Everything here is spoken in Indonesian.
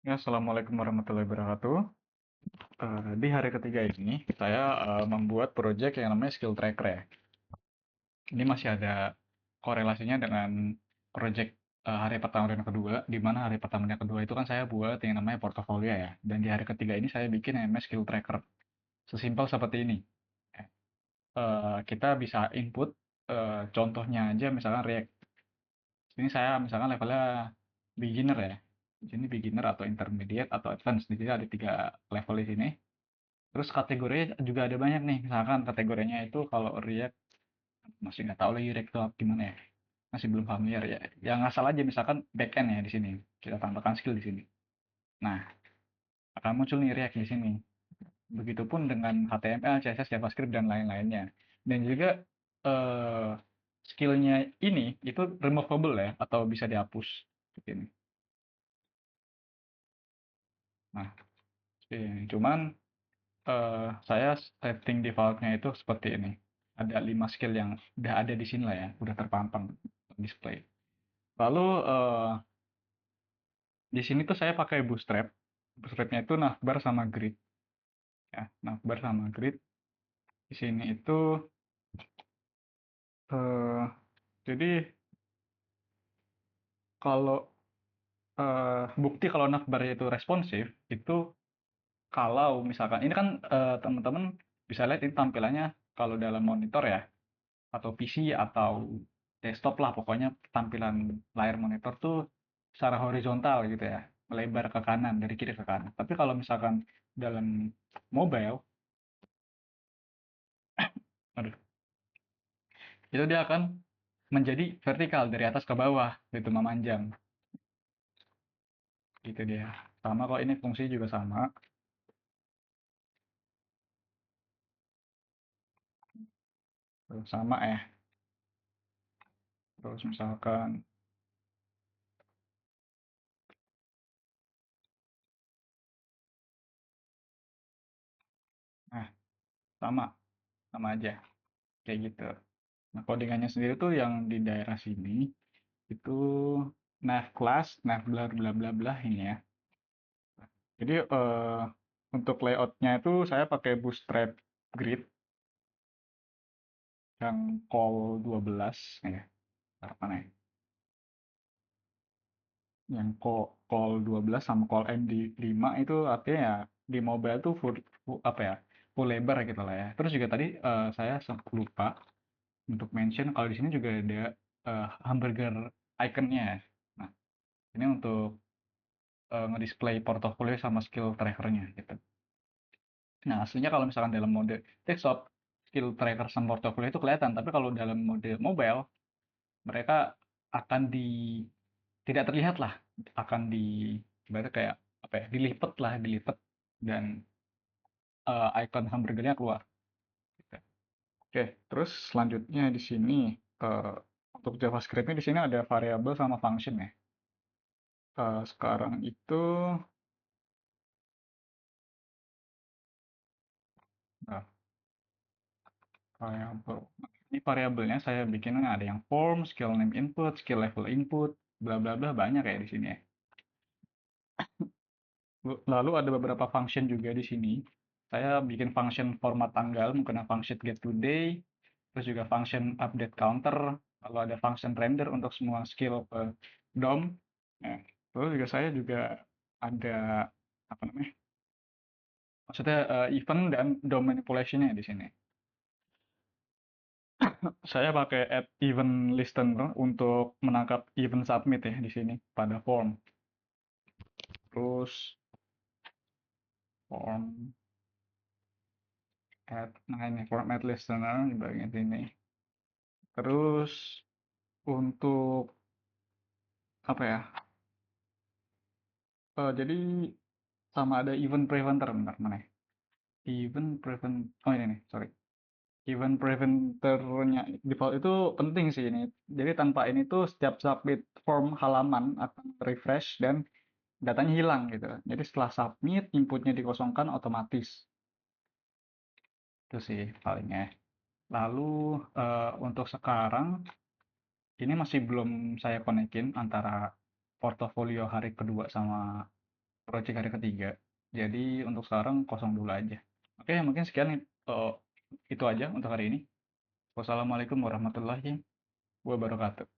Ya, Assalamualaikum warahmatullahi wabarakatuh. Di hari ketiga ini, saya membuat proyek yang namanya skill tracker ya. Ini masih ada korelasinya dengan proyek hari pertama dan kedua, di mana hari pertama dan kedua itu kan saya buat yang namanya portofolio ya. Dan di hari ketiga ini saya bikin yang namanya skill tracker. Sesimpel seperti ini. Kita bisa input, contohnya aja misalkan React. Ini saya misalkan levelnya beginner ya. Di sini beginner atau intermediate atau advance. Jadi ada 3 level di sini. Terus kategorinya juga ada banyak nih, misalkan kategorinya itu kalau React masih nggak tahu lagi React itu gimana ya, masih belum familiar ya. Yang asal aja misalkan backend ya di sini, kita tambahkan skill di sini. Nah, akan muncul nih React di sini. Begitupun dengan HTML, CSS, JavaScript dan lain-lainnya. Dan juga eh, skillnya ini itu removable ya, atau bisa dihapus. Seperti ini. Nah, cuman saya setting defaultnya itu seperti ini. Ada 5 skill yang udah ada di sini lah ya, udah terpampang display. Lalu di sini tuh saya pakai Bootstrap. Bootstrapnya itu navbar sama grid ya, navbar sama grid. Di sini itu eh, jadi kalau bukti kalau navbar itu responsif itu kalau misalkan ini kan teman-teman bisa lihat ini tampilannya kalau dalam monitor ya, atau PC atau desktop lah, pokoknya tampilan layar monitor tuh secara horizontal gitu ya, melebar ke kanan dari kiri ke kanan. Tapi kalau misalkan dalam mobile, aduh, itu dia akan menjadi vertikal dari atas ke bawah gitu, memanjang gitu dia. Sama kok, ini fungsi juga sama. Tuh, sama ya. Terus misalkan, nah, sama sama aja kayak gitu. Nah, codingannya sendiri tuh yang di daerah sini itu nav class, nav bla bla bla bla ini ya. Jadi untuk layoutnya itu saya pakai Bootstrap Grid yang call 12 ya. Bentar, mana ya? Yang call 12 sama call MD5 itu artinya ya di mobile tuh apa ya? Full lebar gitu lah ya. Terus juga tadi saya sempat lupa untuk mention kalau di sini juga ada hamburger iconnya ya. Nah, ini untuk ngedisplay portofolio sama skill trackernya gitu. Nah, aslinya kalau misalkan dalam mode desktop, skill tracker sama portfolio itu kelihatan, tapi kalau dalam mode mobile, mereka akan tidak terlihat lah, akan ibaratnya kayak apa ya, dilipat dan icon hamburgernya keluar. Gitu. Oke, terus selanjutnya di sini eh, untuk JavaScript-nya di sini ada variabel sama function ya. Sekarang itu nah, variabel. Ini variabelnya saya bikin ada yang form, skill name input, skill level input, bla bla bla, banyak kayak di sini ya. Lalu ada beberapa function juga di sini. Saya bikin function format tanggal menggunakan function get today, terus juga function update counter, lalu ada function render untuk semua skill ke DOM. Nah, terus juga saya juga ada apa namanya? Maksudnya event dan DOM manipulation-nya di sini. Saya pakai add event listener untuk menangkap event submit ya di sini pada form. Terus form add, nah ini form add listener di bagian sini. Terus untuk apa ya? Jadi sama ada event preventer, bentar mana ya? Event prevent, oh ini nih, sorry. Event preventernya default itu penting sih ini. Jadi tanpa ini tuh setiap submit form halaman akan refresh dan datanya hilang gitu. Jadi setelah submit, inputnya dikosongkan otomatis. Itu sih palingnya. Lalu untuk sekarang ini masih belum saya konekin antara portofolio hari kedua sama project hari ketiga. Jadi untuk sekarang kosong dulu aja. Oke, mungkin sekian itu aja untuk hari ini. Wassalamualaikum warahmatullahi wabarakatuh.